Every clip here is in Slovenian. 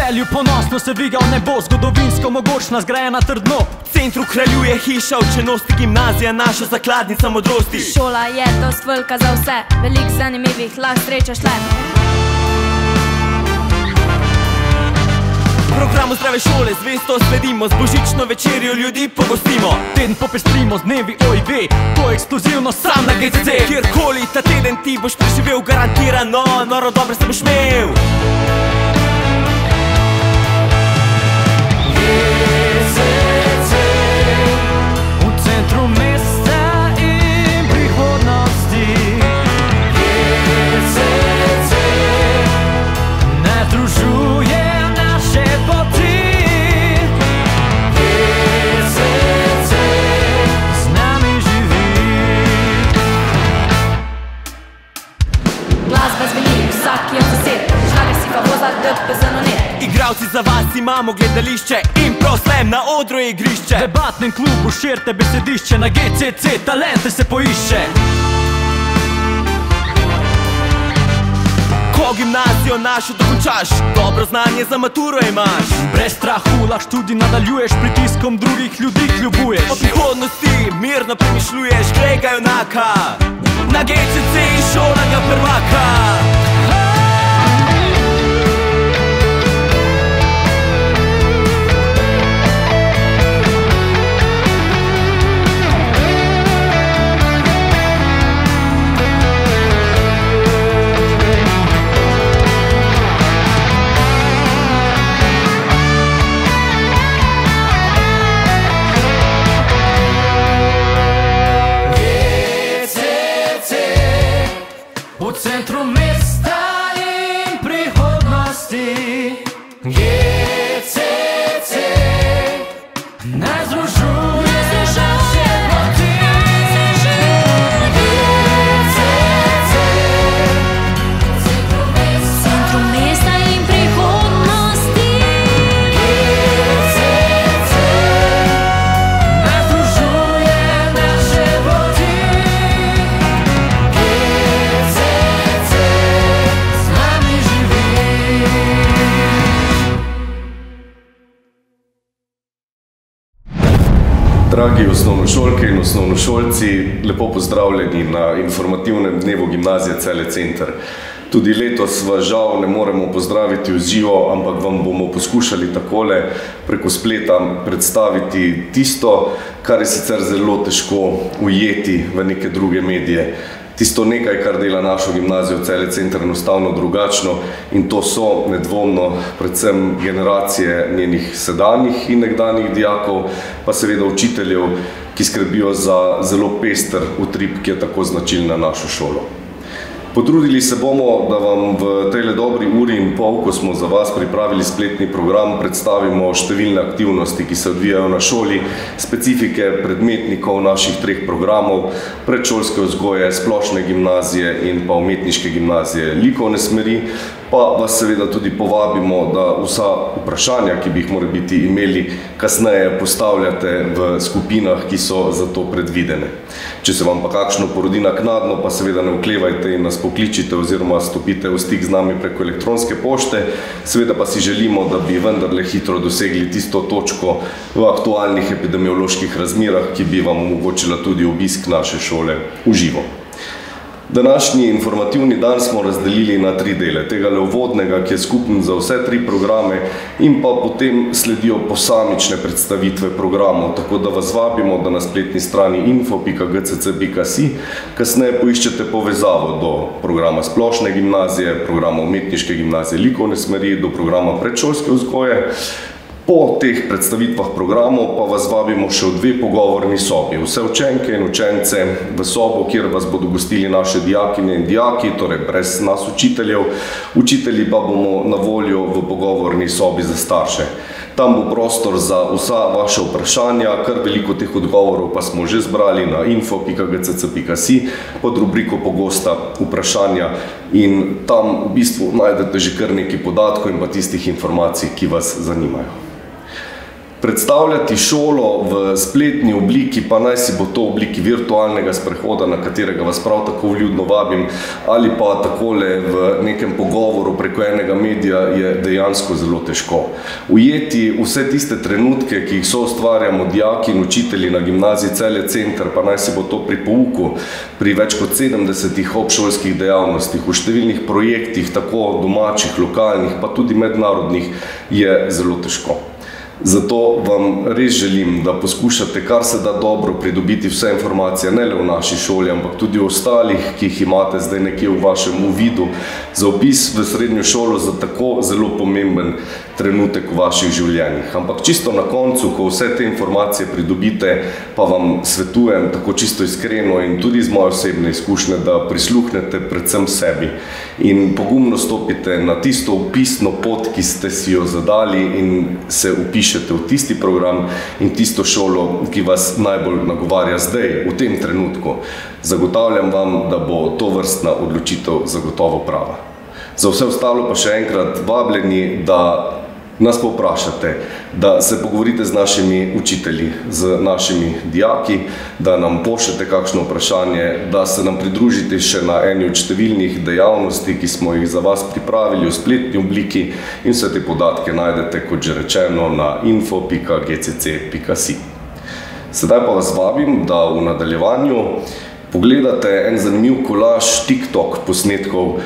Celju ponosno se viga v nebo, zgodovinsko mogočna, zgrajena trdno. V centru kraljuje hiša učenosti, gimnazija naša zakladnica modrosti. Šola je dost velika za vse, veliko zanimivih lahko srečaš le. Programu zdrave šole zvesto sledimo, z božično večerjo ljudi pogostimo. Teden popestrimo z dnevi OIV, to je ekskluzivno sam na GCC. Kjerkoli ta teden ti boš preživel, garantirano, noro dobro se boš imel. GCC, v centru mesta in prihodnosti. GCC, nas združuje naše poti. GCC, z nami živi. Glasba zveni, vsak je zased, žlage si pa voza, dpzno ne. Igravci za vas imamo gledališče in proslem na odru je igrišče. V debatnem klubu širite besedišče, na GCC talente se poišče. Ko gimnazijo našo dokončaš, dobro znanje za maturo imaš. Brez strahu lahko študij nadaljuješ, pritiskom drugih ljudi kljubuješ. O prihodnosti mirno premišljuješ, glej ga junaka, na GCC šolanega prvaka. V centru mesta in prihodnosti. GCC, nas združuje naše poti. GCC, Centru mesta in prihodnosti. GCC, nas združuje naše poti. Dragi osnovnošolke in osnovnošolci, lepo pozdravljeni na informativnem dnevu Gimnazije Celje Center. Tudi letos vas žal ne moremo pozdraviti v živo, ampak vam bomo poskušali takole preko spleta predstaviti tisto, kar je sicer zelo težko ujeti v neke druge medije. Tisto nekaj, kar dela našo gimnazijo Celje Center enostavno drugačno, in to so nedvomno predvsem generacije njenih sedanjih in nekdanjih dijakov, pa seveda učiteljev, ki skrbijo za zelo pester utrip, ki je tako značilen na našo šolo. Potrudili se bomo, da vam v tejle dobri uri in pol, ko smo za vas pripravili spletni program, predstavimo številne aktivnosti, ki se odvijajo na šoli, specifike predmetnikov naših treh programov, predšolske vzgoje, splošne gimnazije in pa umetniške gimnazije likovne smeri, pa vas seveda tudi povabimo, da vsa vprašanja, ki bi jih morebiti imeli, kasneje postavljate v skupinah, ki so za to predvidene. Če se vam pa kakšno porodi naknadno, pa seveda ne oklevajte in nas pokličite oziroma stopite v stik z nami preko elektronske pošte. Seveda pa si želimo, da bi vendarle hitro dosegli tisto točko v aktualnih epidemioloških razmerah, ki bi vam omogočila tudi obisk naše šole v živo. Današnji informativni dan smo razdelili na 3 dele. Tega uvodnega, ki je skupen za vse 3 programe, in pa potem sledijo posamične predstavitve programov, tako da vas vabimo, da na spletni strani info.gcc.si kasneje poiščete povezavo do programa splošne gimnazije, programa umetniške gimnazije likovne smeri, do programa predšolske vzgoje. Po teh predstavitvah programov pa vas vabimo še v 2 pogovorni sobi. Vse učenke in učence v sobo, kjer vas bodo gostili naše dijakinje in dijaki, torej brez nas učiteljev. Učitelji pa bomo na voljo v pogovorni sobi za starše. Tam bo prostor za vsa vaša vprašanja, kar veliko teh odgovorov pa smo že zbrali na info.gcc.si pod rubriko pogosta vprašanja, in tam v bistvu najdete že kar nekaj podatkov in pa tistih informacij, ki vas zanimajo. Predstavljati šolo v spletni obliki, pa naj si bo to v obliki virtualnega sprehoda, na katerega vas prav tako vljudno vabim, ali pa takole v nekem pogovoru preko enega medija, je dejansko zelo težko. Ujeti vse tiste trenutke, ki jih soustvarjamo dijaki in učitelji na gimnaziji Celje Center, pa naj si bo to pri pouku, pri več kot 70 obšolskih dejavnostih, v številnih projektih, tako domačih, lokalnih, pa tudi mednarodnih, je zelo težko. Zato vam res želim, da poskušate kar se da dobro pridobiti vse informacije, ne le v naši šoli, ampak tudi v ostalih, ki jih imate zdaj nekje v vašem uvidu, za vpis v srednjo šolo za tako zelo pomemben trenutek v vaših življenjih. Ampak čisto na koncu, ko vse te informacije pridobite, pa vam svetujem tako čisto iskreno in tudi iz moje osebne izkušnje, da prisluhnete predvsem sebi in pogumno stopite na tisto vpisno pot, ki ste si jo zadali in se vpišete v tisti program in tisto šolo, ki vas najbolj nagovarja zdaj, v tem trenutku. Zagotavljam vam, da bo to vrstna odločitev zagotovo prava. Za vse ostalo pa še enkrat vabljeni, da nas povprašate, da se pogovorite z našimi učitelji, z našimi dijaki, da nam pošljete kakšno vprašanje, da se nam pridružite še na eni od številnih dejavnosti, ki smo jih za vas pripravili v spletni obliki in vse te podatke najdete, kot že rečeno, na info.gcc.si. Sedaj pa vas vabim, da v nadaljevanju pogledate en zanimiv kolaž TikTok posnetkov.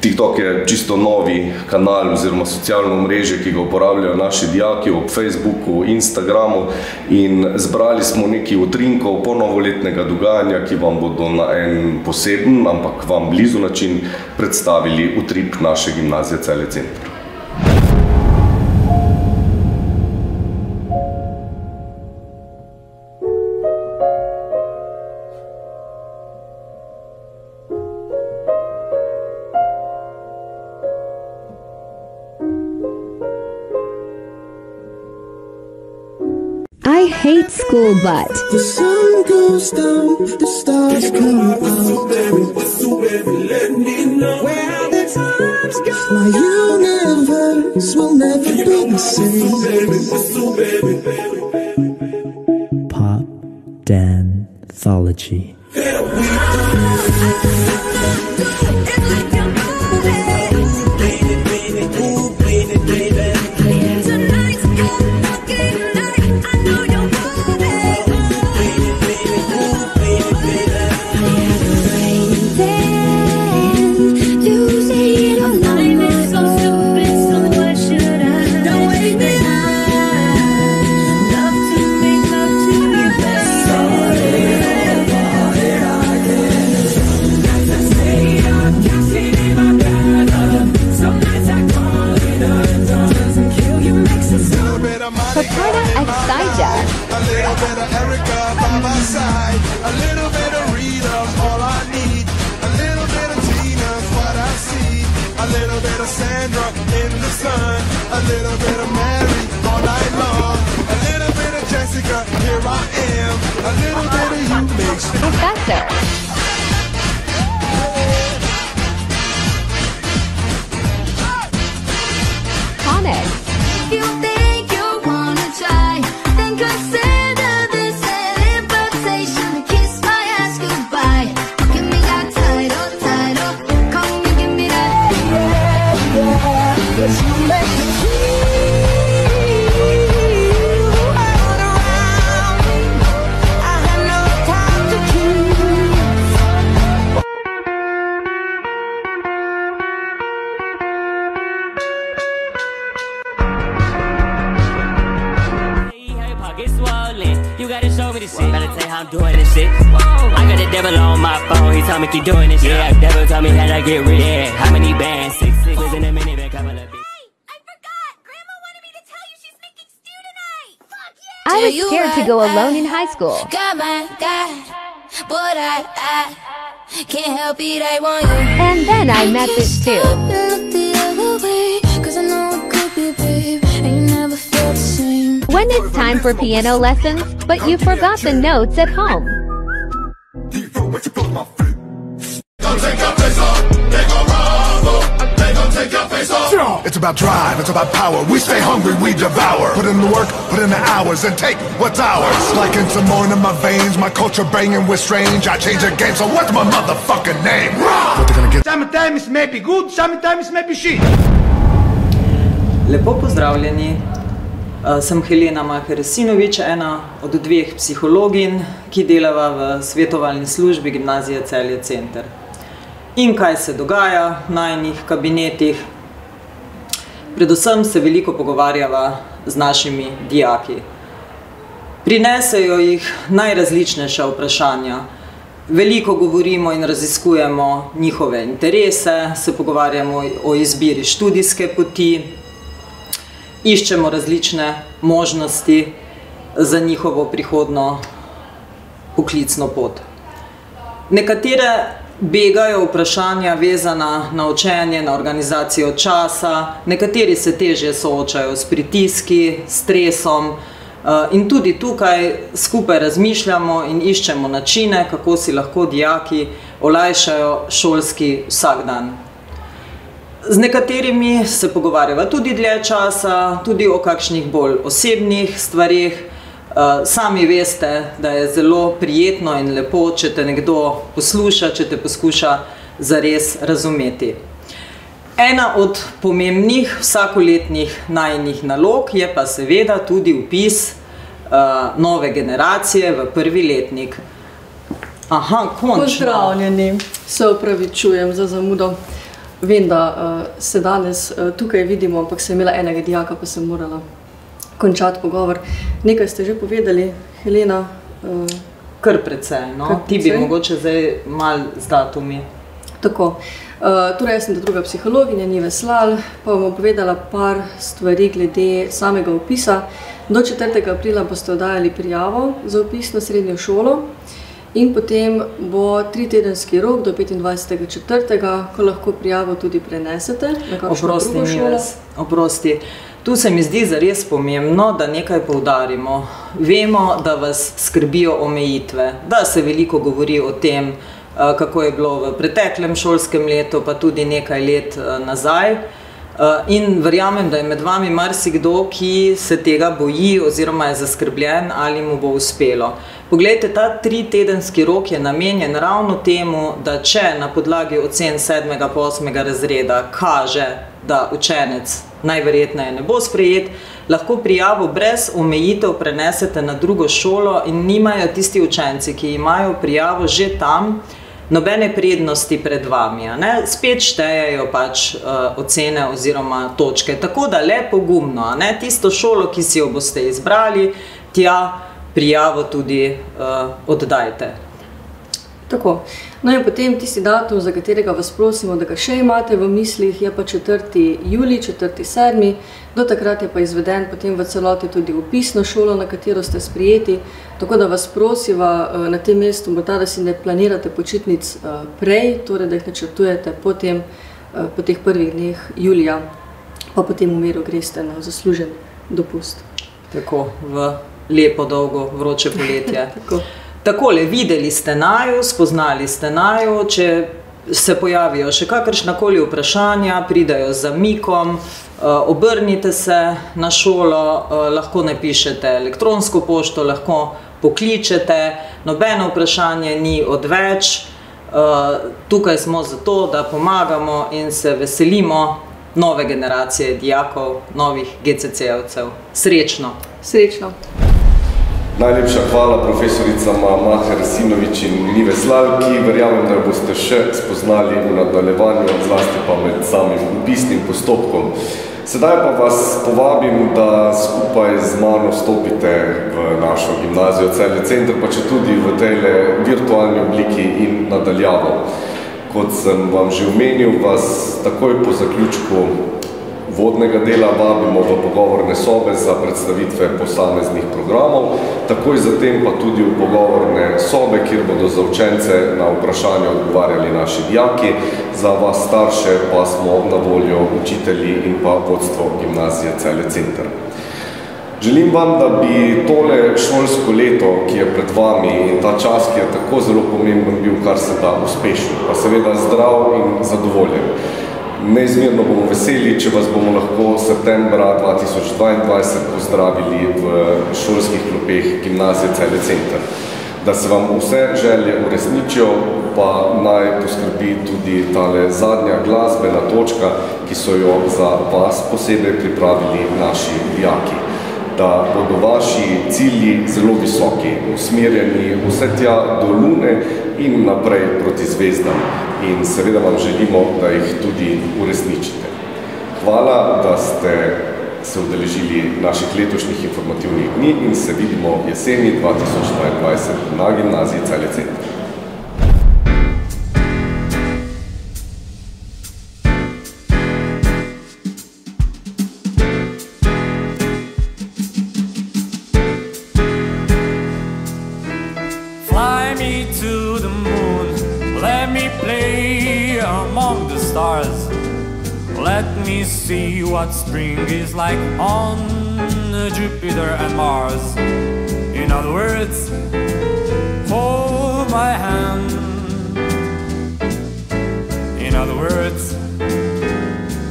TikTok je čisto novi kanal oziroma socialno omrežje, ki ga uporabljajo naši dijaki ob Facebooku, Instagramu in zbrali smo nekaj utrinkov ponovoletnega dogajanja, ki vam bodo na en poseben, ampak vam blizu način predstavili utrip naše gimnazije Celje Center. I hate school, but the sun goes down, the stars come out. Let me know where the times go. My universe will never be the same. Pop Danthology. Professor. Comic. You think you wanna try, then consider this an invitation to kiss my ass goodbye. Give me that title, come and give me that. Yes, you make me I'm doing this shit. I got the devil on my phone. He told me keep doing this shit. Yeah, the devil told me how to get rich. Yeah, how many bands? 6 figures in a minute. Hey, I forgot. Grandma wanted me to tell you she's making stew tonight. Fuck yeah! I was scared to go alone in high school. God, my God, but I can't help it. I want you. And then I met this too. When it's time for piano lessons, but you forgot the notes at home. Don't take your face off, they gon' rumble, they gon' take your face off. It's about drive, it's about power. We stay hungry, we devour. Put in the work, put in the hours, and take what's ours. Like in some more in my veins, my culture banging with strange. I change the game, so what's my motherfucking name? What they gonna get? Sometimes may be good, sometimes may be shit. Lepo pozdravljeni. Sem Helena Maher-Sinovič, ena od dveh psihologin, ki delava v svetovalni službi Gimnazije Celje Center. In kaj se dogaja v najinih kabinetih? Predvsem se veliko pogovarjava z našimi dijaki. Prinesejo jih najrazličnejša vprašanja. Veliko govorimo in raziskujemo njihove interese, se pogovarjamo o izbiri študijske poti, iščemo različne možnosti za njihovo prihodno poklicno pot. Nekatere begajo vprašanja vezana na učenje, na organizacijo časa, nekateri se težje soočajo s pritiski, stresom in tudi tukaj skupaj razmišljamo in iščemo načine, kako si lahko dijaki olajšajo šolski vsakdan. Z nekaterimi se pogovarjava tudi dlje časa, tudi o kakšnih bolj osebnih stvarih. Sami veste, da je zelo prijetno in lepo, če te nekdo posluša, če te poskuša zares razumeti. Ena od pomembnih vsakoletnih najinih nalog je pa seveda tudi vpis nove generacije v prvi letnik. Aha, končno. Pozdravljeni, se opravičujem za zamudo. Vem, da se danes tukaj vidimo, ampak sem imela enega dijaka, pa sem morala končati pogovor. Nekaj ste že povedali, Helena? Kar precej, no. Ti bi mogoče zdaj malo z datumi. Tako. Torej, jaz sem druga psihologinja, Nive Slal, pa bom povedala par stvari glede samega vpisa. Do 4. aprila boste oddajali prijavo za vpis na srednjo šolo. In potem bo 3-tedenski rok do 25.4., ko lahko prijavo tudi prenesete na kakšno drugo šolo. Oprosti. Tu se mi zdi zares pomembno, da nekaj poudarimo. Vemo, da vas skrbijo omejitve, da se veliko govori o tem, kako je bilo v preteklem šolskem letu, pa tudi nekaj let nazaj. In verjamem, da je med vami marsikdo, ki se tega boji oziroma je zaskrbljen, ali mu bo uspelo. Poglejte, ta 3-tedenski rok je namenjen ravno temu, da če na podlagi ocen 7. pa 8. razreda kaže, da učenec najverjetneje ne bo sprejet, lahko prijavo brez omejitev prenesete na drugo šolo in nimajo tisti učenci, ki imajo prijavo že tam, nobene prednosti pred vami. Spet štejejo pač ocene oziroma točke. Tako da le pogumno, tisto šolo, ki si jo boste izbrali, tja prijavo tudi oddajte. Tako. No in potem tisti datum, za katerega vas prosimo, da ga še imate v mislih, je pa 4. julij, 4.7. Do takrat je pa izveden potem v celoti tudi vpis na šolo, na katero ste sprijeti. Tako da vas prosiva na tem mestu, morda da si ne planirate počitnic prej, torej da jih načrtujete potem, po teh prvih dneh julija, pa potem v miru greste na zaslužen dopust. Tako, v lepo, dolgo, vroče poletje. Takole, videli ste naju, spoznali ste naju, če se pojavijo še kakršnakoli vprašanja, pridajo z zamikom, obrnite se na šolo, lahko napišete elektronsko pošto, lahko pokličete, nobeno vprašanje ni odveč. Tukaj smo zato, da pomagamo in se veselimo nove generacije dijakov, novih GCC-evcev. Srečno! Srečno! Najlepša hvala profesoricama Maher-Sinovič in Nive Slal, ki verjamem, da jo boste še spoznali v nadaljevanju, zlasti pa med samim vpisnim postopkom. Sedaj pa vas povabim, da skupaj z mano vstopite v našo Gimnazijo Celje Center, pa če tudi v tejle virtualni obliki in nadaljavo. Kot sem vam že omenil, vas takoj po zaključku vodnega dela vabimo v pogovorne sobe za predstavitve posameznih programov, takoj zatem pa tudi v pogovorne sobe, kjer bodo za učence na vprašanje odgovarjali naši dijaki, za vas starše pa smo na voljo učitelji in pa vodstvo Gimnazije Celje Center. Želim vam, da bi tole šolsko leto, ki je pred vami, in ta čas, ki je tako zelo pomemben bil, kar se da uspešen, pa seveda zdrav in zadovoljen. Neizmerno bomo veseli, če vas bomo lahko septembra 2022 pozdravili v šolskih klopeh Gimnazije Celje Center. Da se vam vse želje uresničijo, pa naj poskrbi tudi tale zadnja glasbena točka, ki so jo za vas posebej pripravili naši dijaki. Da bodo vaši cilji zelo visoki, usmerjeni vse tja do Lune in naprej proti zvezdam. In seveda vam želimo, da jih tudi uresničite. Hvala, da ste se udeležili naših letošnjih informativnih dni in se vidimo jeseni 2022 na Gimnaziji Celje Center. Fly me to the moon, let me play among the stars. Let me see what spring is like on Jupiter and Mars. In other words, hold my hand. In other words,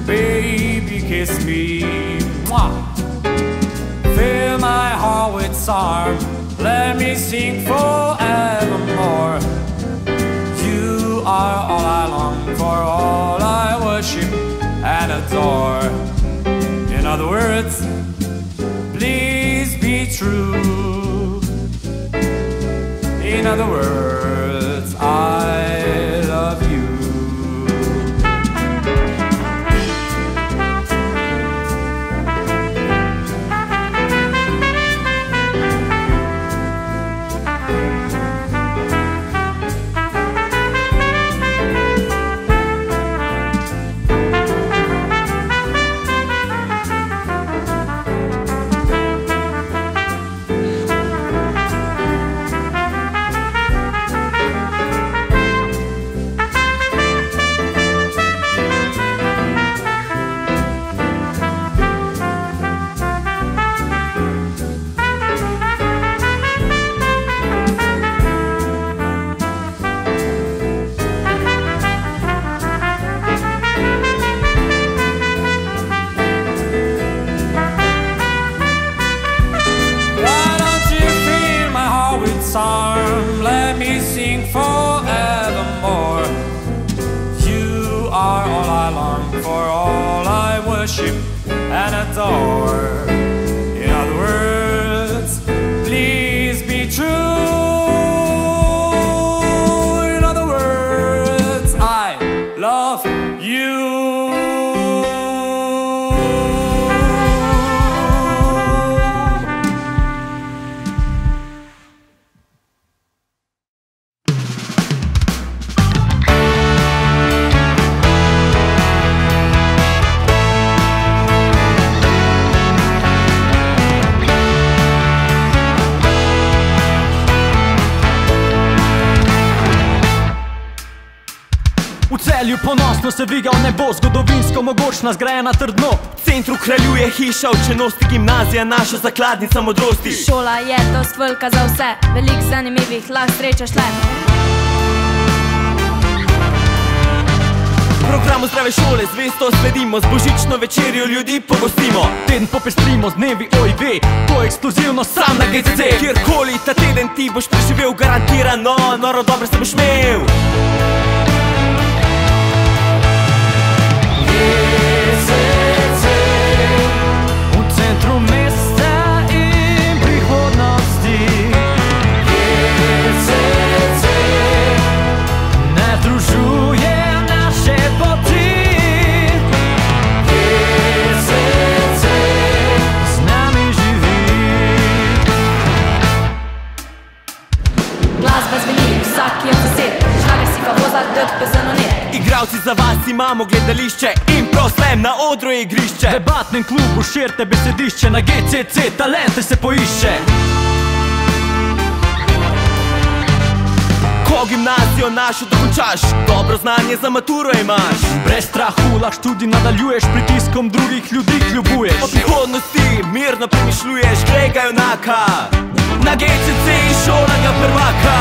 baby, kiss me. Mwah. Fill my heart with song. Let me sing forevermore. You are all I long for, all I worship and adore. In other words, please be true. In other words, I love you. Let me sing forevermore. You are all I long for, all I worship and adore. In other words, please be true. In other words, I love you. V Celju ponosno se viga v nebo, zgodovinsko mogočna, zgrajena trdno. V centru kraljuje hiša učenosti, gimnazija naša zakladnica modrosti. Šola je dost velika za vse, veliko zanimivih lahko srečaš le. Programu zdrave šole zvesto sledimo, z božično večerjo ljudi pogostimo. Teden popestrimo z dnevi OIV, to je ekskluzivno sam na GCC. Kjerkoli ta teden ti boš preživel, garantirano, noro dobro se boš imel. V centru mesta in prihodnosti. GCC ne združuje naše poti. GCC z nami živi. Glasba zveni, vsak je zased, šlager si pa voza, dp za nonet. Igravci za vas imamo gledališče in proslem na odru je igrišče. V debatnem klubu širite besedišče, na GCC talente se poišče. Ko gimnazijo našo dokončaš, dobro znanje za maturo imaš. Brez strahu lahko študij nadaljuješ, pritiskom drugih ljudi kljubuješ. O prihodnosti mirno premišljuješ, glej ga junaka, na GCC šola ga prvaka.